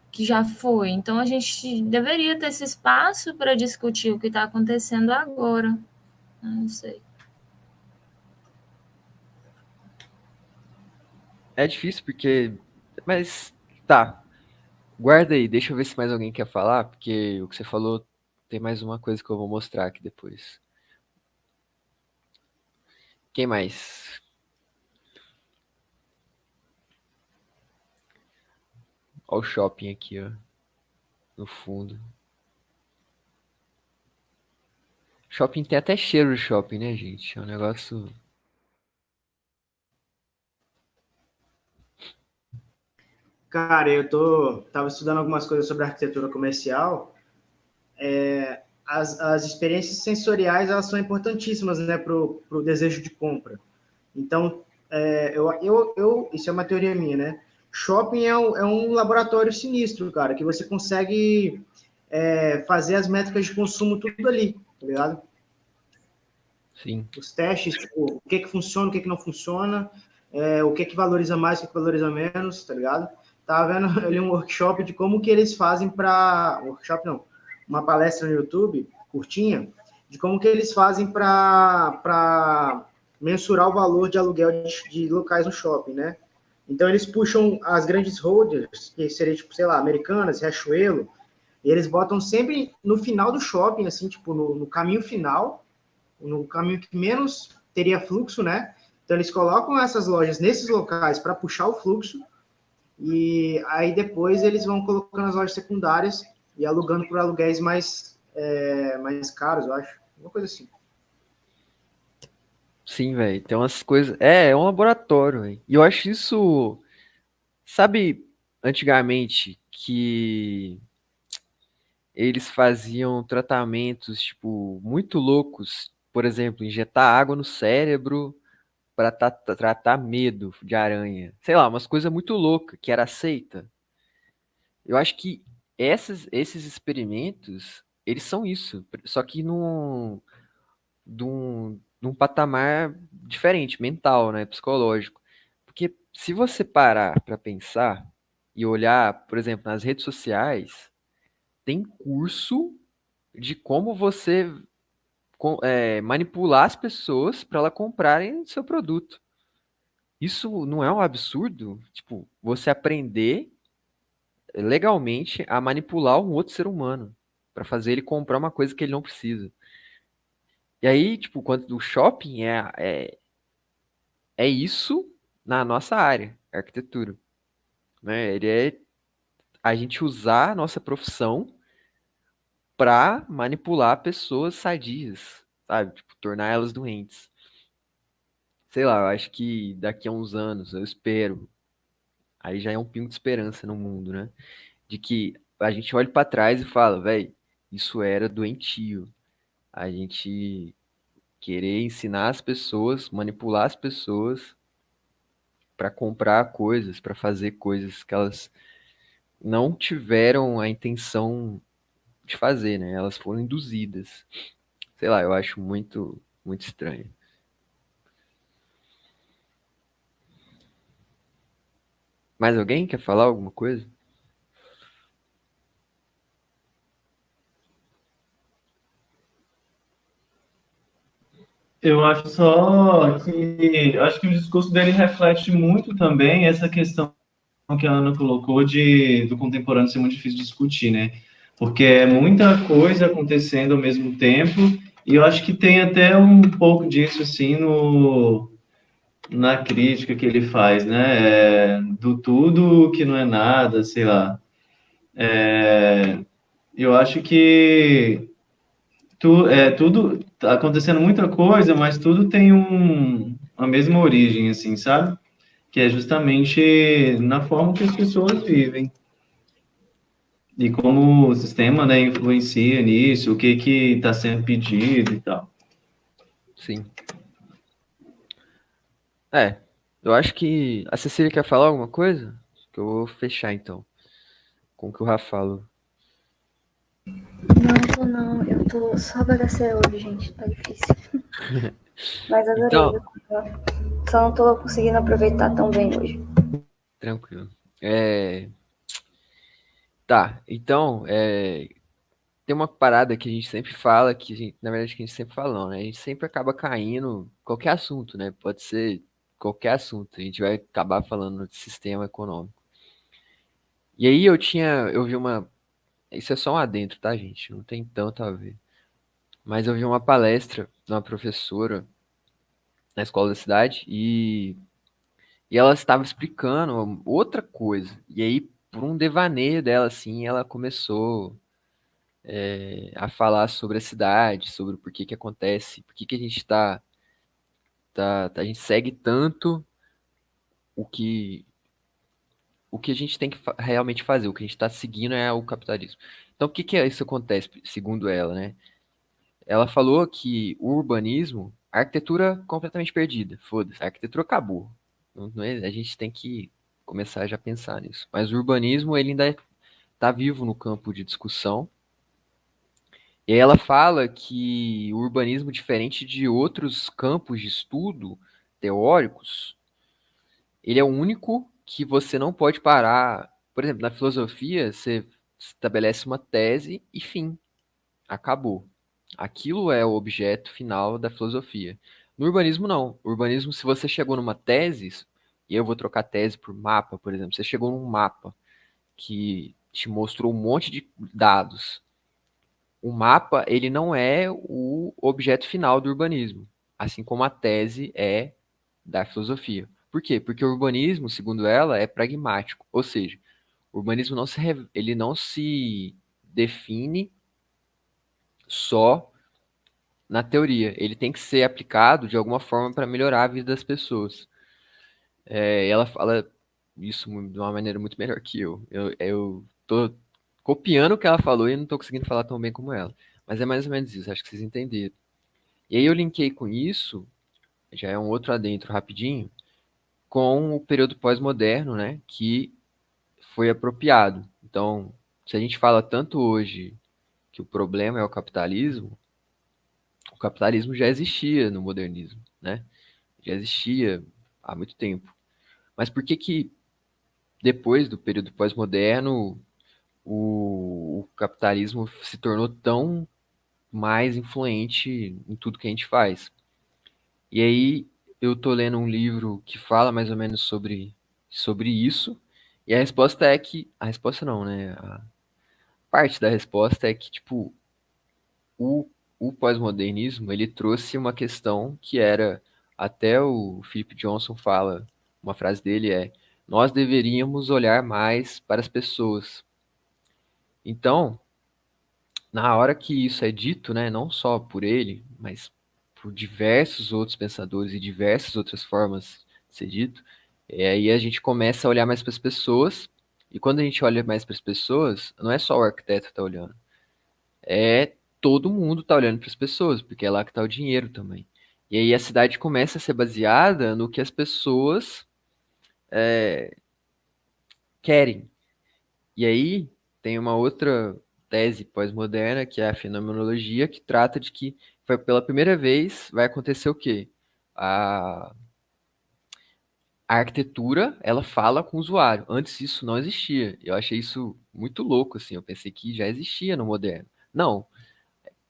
Speaker 3: que já foi. Então a gente deveria ter esse espaço para discutir o que está acontecendo agora. Não sei.
Speaker 1: É difícil porque. Mas tá. Guarda aí, deixa eu ver se mais alguém quer falar, porque o que você falou tem mais uma coisa que eu vou mostrar aqui depois. Quem mais? Olha o shopping aqui, ó. No fundo. Shopping tem até cheiro de shopping, né, gente? É um negócio.
Speaker 4: Cara, tava estudando algumas coisas sobre arquitetura comercial. As experiências sensoriais, elas são importantíssimas, né, pro desejo de compra. Então, isso é uma teoria minha, né? Shopping é um laboratório sinistro, cara, que você consegue fazer as métricas de consumo tudo ali, tá ligado?
Speaker 1: Sim.
Speaker 4: Os testes, tipo, o que funciona, o que não funciona, o que valoriza mais, o que valoriza menos, tá ligado? Tava vendo ali um workshop de como que eles fazem para... Workshop não, uma palestra no YouTube, curtinha, de como que eles fazem para mensurar o valor de aluguel de locais no shopping, né? Então, eles puxam as grandes holders, que seria, tipo, sei lá, Americanas, Riachuelo, e eles botam sempre no final do shopping, assim, tipo, no caminho final, no caminho que menos teria fluxo, né? Então, eles colocam essas lojas nesses locais para puxar o fluxo, e aí depois eles vão colocando as lojas secundárias e alugando por aluguéis mais caros, eu acho. uma coisa assim.
Speaker 1: Sim, velho. Tem umas coisas. É um laboratório, velho. E eu acho isso. Sabe, antigamente, que eles faziam tratamentos, tipo, muito loucos. Por exemplo, injetar água no cérebro pra tratar medo de aranha. Sei lá, umas coisas muito loucas que era aceita. Eu acho que esses experimentos, eles são isso. Só que num patamar diferente, mental, né? Psicológico. Porque se você parar pra pensar e olhar, por exemplo, nas redes sociais, tem curso de como você manipular as pessoas para elas comprarem seu produto. Isso não é um absurdo? Tipo, você aprender legalmente a manipular um outro ser humano para fazer ele comprar uma coisa que ele não precisa. E aí, tipo, quanto do shopping é isso na nossa área, arquitetura, né? Ele é a gente usar a nossa profissão para manipular pessoas sadias, sabe? Tipo, tornar elas doentes. Sei lá, eu acho que daqui a uns anos, eu espero, aí já é um pingo de esperança no mundo, né? De que a gente olhe para trás e fala, velho, isso era doentio. A gente querer ensinar as pessoas, manipular as pessoas para comprar coisas, para fazer coisas que elas não tiveram a intenção de fazer, né? Elas foram induzidas. Sei lá, eu acho muito estranho. Mais alguém quer falar alguma coisa?
Speaker 5: Eu acho só que acho que o discurso dele reflete muito também essa questão que a Ana colocou do contemporâneo ser muito difícil de discutir, né? Porque é muita coisa acontecendo ao mesmo tempo, e eu acho que tem até um pouco disso, assim, na crítica que ele faz, né? Do tudo que não é nada, sei lá. Eu acho que tudo tá acontecendo muita coisa, mas tudo tem a mesma origem, assim, sabe? Que é justamente na forma que as pessoas vivem. E como o sistema, né, influencia nisso, o que que está sendo pedido e tal.
Speaker 1: Sim. É, eu acho que a Cecília quer falar alguma coisa? Que eu vou fechar então, com o que o Rafa falou.
Speaker 6: Não. Eu tô só bagaceira hoje, gente. Tá difícil. Mas adorei.
Speaker 1: Então,
Speaker 6: Só não tô conseguindo aproveitar tão bem hoje.
Speaker 1: tranquilo. Tá, então, tem uma parada que a gente sempre fala, que na verdade que a gente sempre fala, não, né? A gente sempre acaba caindo em qualquer assunto, né? Pode ser qualquer assunto, a gente vai acabar falando de sistema econômico. E aí eu vi isso é só um adentro, tá, gente? Não tem tanto a ver. Mas eu vi uma palestra de uma professora na escola da cidade e ela estava explicando outra coisa. E aí, por um devaneio dela, assim, ela começou a falar sobre a cidade, sobre o porquê que acontece, por que que a gente a gente segue tanto o que, o que a gente tem que realmente fazer, o que a gente está seguindo é o capitalismo. Então, o que que isso acontece, segundo ela, né? Ela falou que o urbanismo, a arquitetura completamente perdida, foda-se, a arquitetura acabou. A gente tem que começar já a pensar nisso. Mas o urbanismo, ele ainda está vivo no campo de discussão. E aí ela fala que o urbanismo, diferente de outros campos de estudo teóricos, ele é o único que você não pode parar. Por exemplo, na filosofia, você estabelece uma tese e fim, acabou. Aquilo é o objeto final da filosofia. No urbanismo, não. O urbanismo, se você chegou numa tese, e eu vou trocar tese por mapa, por exemplo, você chegou num mapa que te mostrou um monte de dados. O mapa, ele não é o objeto final do urbanismo, assim como a tese é da filosofia. Por quê? Porque o urbanismo, segundo ela, é pragmático, ou seja, o urbanismo ele não se define só na teoria. Ele tem que ser aplicado de alguma forma para melhorar a vida das pessoas. Ela fala isso de uma maneira muito melhor que eu. Eu tô copiando o que ela falou e não tô conseguindo falar tão bem como ela. Mas é mais ou menos isso, acho que vocês entenderam. E aí eu linkei com isso, já é um outro adentro rapidinho, com o período pós-moderno, né, que foi apropriado. Então, se a gente fala tanto hoje que o problema é o capitalismo já existia no modernismo, né? Já existia há muito tempo. Mas por que que depois do período pós-moderno o capitalismo se tornou tão mais influente em tudo que a gente faz? E aí eu tô lendo um livro que fala mais ou menos sobre isso, e a resposta é que, a resposta não, né? A parte da resposta é que, tipo, o, o pós-modernismo, ele trouxe uma questão que era, até o Philip Johnson fala, uma frase dele é, nós deveríamos olhar mais para as pessoas. Então, na hora que isso é dito, né, não só por ele, mas por diversos outros pensadores e diversas outras formas de ser dito, aí a gente começa a olhar mais para as pessoas, e quando a gente olha mais para as pessoas, não é só o arquiteto que está olhando, é todo mundo está olhando para as pessoas, porque é lá que está o dinheiro também. E aí a cidade começa a ser baseada no que as pessoas querem. E aí tem uma outra tese pós-moderna, que é a fenomenologia, que trata de que foi pela primeira vez vai acontecer o quê? A, a arquitetura, ela fala com o usuário. Antes isso não existia. Eu achei isso muito louco, assim. Eu pensei que já existia no moderno. Não,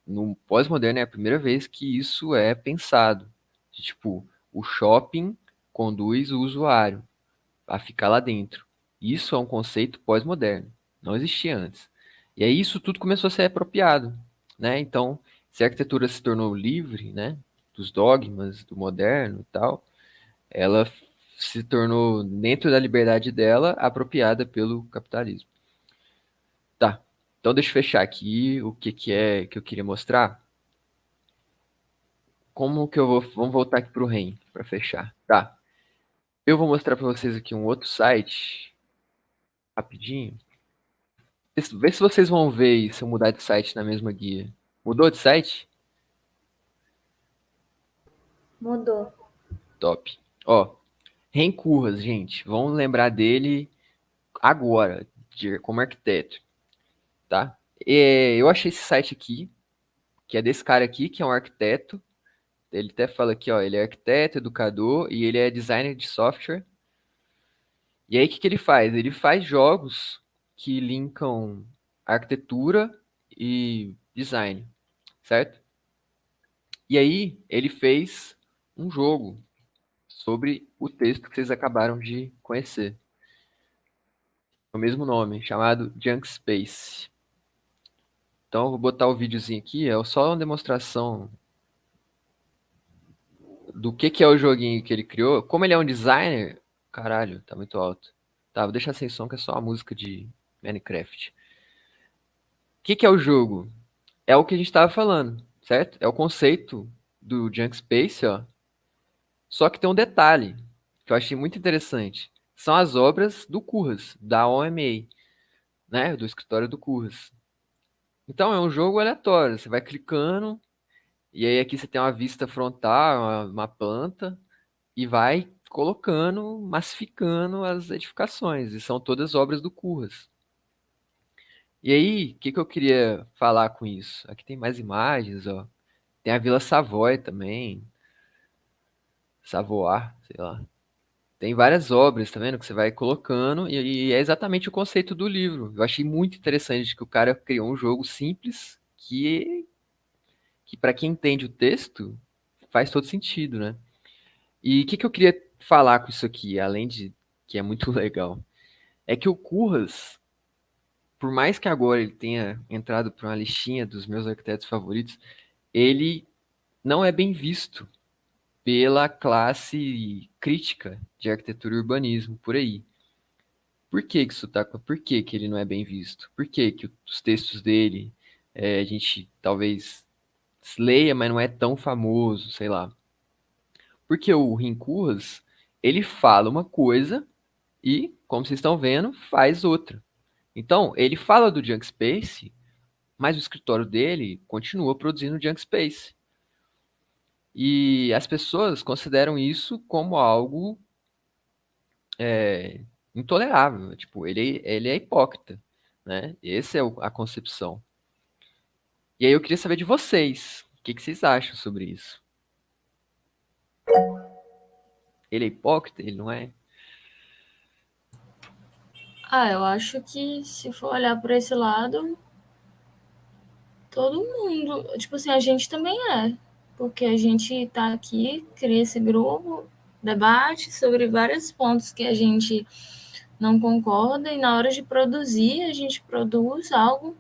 Speaker 1: no pós-moderno é a primeira vez que isso é pensado. De, tipo, o shopping conduz o usuário a ficar lá dentro. Isso é um conceito pós-moderno, não existia antes. E aí isso tudo começou a ser apropriado, né? Então, se a arquitetura se tornou livre, né, dos dogmas do moderno e tal, ela se tornou dentro da liberdade dela apropriada pelo capitalismo. Tá. Então deixa eu fechar aqui o que que é que eu queria mostrar. Como que eu vou, vamos voltar aqui para o REM para fechar. Tá. Eu vou mostrar para vocês aqui um outro site rapidinho. Vê se vocês vão ver se eu mudar de site na mesma guia. Mudou de site?
Speaker 6: Mudou.
Speaker 1: Top. Ó, Rencurras, gente. Vamos lembrar dele agora, como arquiteto, tá? Eu achei esse site aqui, que é desse cara aqui, que é um arquiteto. Ele até fala aqui, ó, ele é arquiteto, educador e ele é designer de software. E aí, o que que ele faz? Ele faz jogos que linkam arquitetura e design, certo? E aí, ele fez um jogo sobre o texto que vocês acabaram de conhecer. O mesmo nome, chamado Junk Space. Então, eu vou botar o videozinho aqui, é só uma demonstração do que é o joguinho que ele criou. Como ele é um designer, caralho, tá muito alto. Tá, vou deixar sem som, que é só a música de Minecraft. O que é o jogo? É o que a gente estava falando, certo? É o conceito do Junk Space, ó. Só que tem um detalhe que eu achei muito interessante. São as obras do Curras, da OMA, né? Do escritório do Curras. Então é um jogo aleatório. Você vai clicando, e aí aqui você tem uma vista frontal, uma planta, e vai colocando, massificando as edificações. E são todas obras do Curras. E aí, o que que eu queria falar com isso? Aqui tem mais imagens, ó. Tem a Vila Savoy também, Savoy, sei lá. Tem várias obras, tá vendo? Que você vai colocando, e é exatamente o conceito do livro. Eu achei muito interessante que o cara criou um jogo simples que para quem entende o texto, faz todo sentido, né? E o que que eu queria falar com isso aqui, além de que é muito legal, é que o Curras, por mais que agora ele tenha entrado para uma listinha dos meus arquitetos favoritos, ele não é bem visto pela classe crítica de arquitetura e urbanismo por aí. Por que que isso tá, por que que ele não é bem visto? Por que que os textos dele, a gente talvez leia, mas não é tão famoso, sei lá. Porque o Rincurras, ele fala uma coisa e, como vocês estão vendo, faz outra. Então, ele fala do Junk Space, mas o escritório dele continua produzindo Junk Space. E as pessoas consideram isso como algo intolerável. Tipo, ele é hipócrita, né? Essa é a concepção. E aí eu queria saber de vocês. O que que vocês acham sobre isso? Ele é hipócrita? Ele não é?
Speaker 3: Eu acho que se for olhar por esse lado, todo mundo, tipo assim, a gente também é. Porque a gente tá aqui, cria esse grupo, debate sobre vários pontos que a gente não concorda, e na hora de produzir, a gente produz algo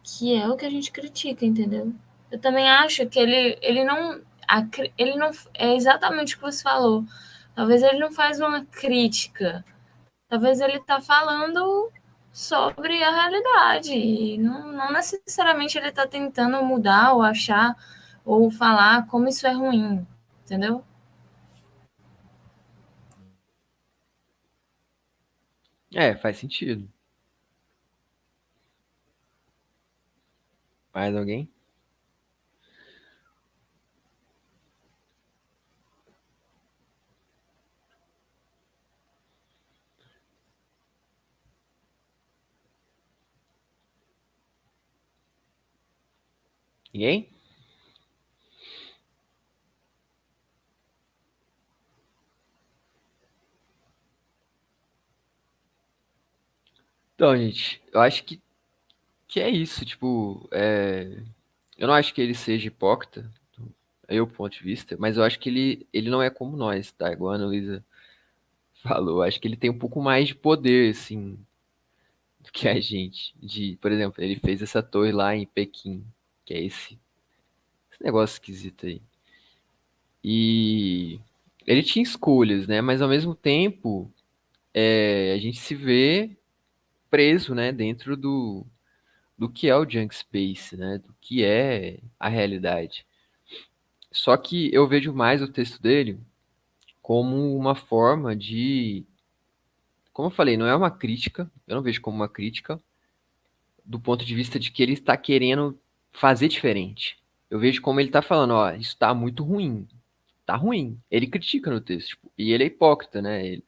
Speaker 3: que é o que a gente critica, entendeu? Eu também acho que ele não é exatamente o que você falou. Talvez ele não faz uma crítica. Talvez ele está falando sobre a realidade. E não necessariamente ele está tentando mudar ou achar ou falar como isso é ruim, entendeu?
Speaker 1: É, faz sentido. Mais alguém? Ninguém? Então, gente, eu acho que é isso. Tipo, eu não acho que ele seja hipócrita, é o ponto de vista, mas eu acho que ele não é como nós, tá? Igual a Ana Luísa falou. Eu acho que ele tem um pouco mais de poder, assim, do que a gente. Por exemplo, ele fez essa torre lá em Pequim, que é esse negócio esquisito aí. E ele tinha escolhas, né? Mas ao mesmo tempo, a gente se vê preso, né? Dentro do que é o Junk Space, né? Do que é a realidade. Só que eu vejo mais o texto dele como uma forma de, como eu falei, não é uma crítica, eu não vejo como uma crítica, do ponto de vista de que ele está querendo fazer diferente. Eu vejo como ele está falando, ó, isso está muito ruim, tá ruim. Ele critica no texto, tipo, e ele é hipócrita, né?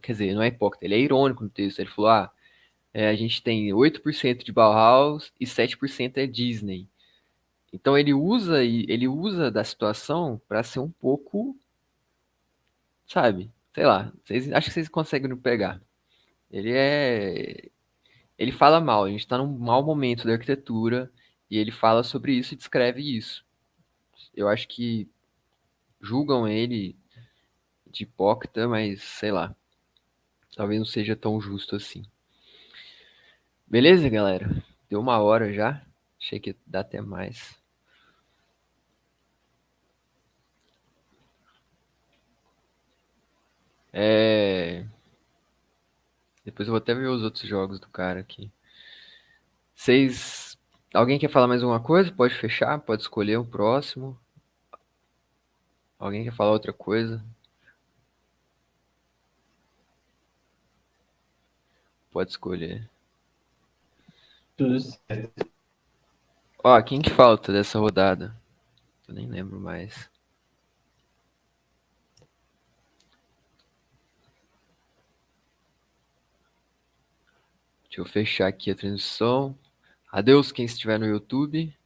Speaker 1: Quer dizer, não é hipócrita, ele é irônico no texto. Ele falou, a gente tem 8% de Bauhaus e 7% é Disney. Então ele usa da situação para ser um pouco, sabe? Sei lá, acho que vocês conseguem me pegar. Ele fala mal, a gente está num mau momento da arquitetura e ele fala sobre isso e descreve isso. Eu acho que julgam ele de hipócrita, mas sei lá, talvez não seja tão justo assim. Beleza, galera? Deu 1 hora já. Achei que ia dar até mais. É... Depois eu vou até ver os outros jogos do cara aqui. Vocês. Alguém quer falar mais alguma coisa? Pode fechar, pode escolher o próximo. Alguém quer falar outra coisa? Pode escolher.
Speaker 5: Tudo certo.
Speaker 1: Ó, quem que falta dessa rodada? Eu nem lembro mais. Deixa eu fechar aqui a transmissão. Adeus quem estiver no YouTube.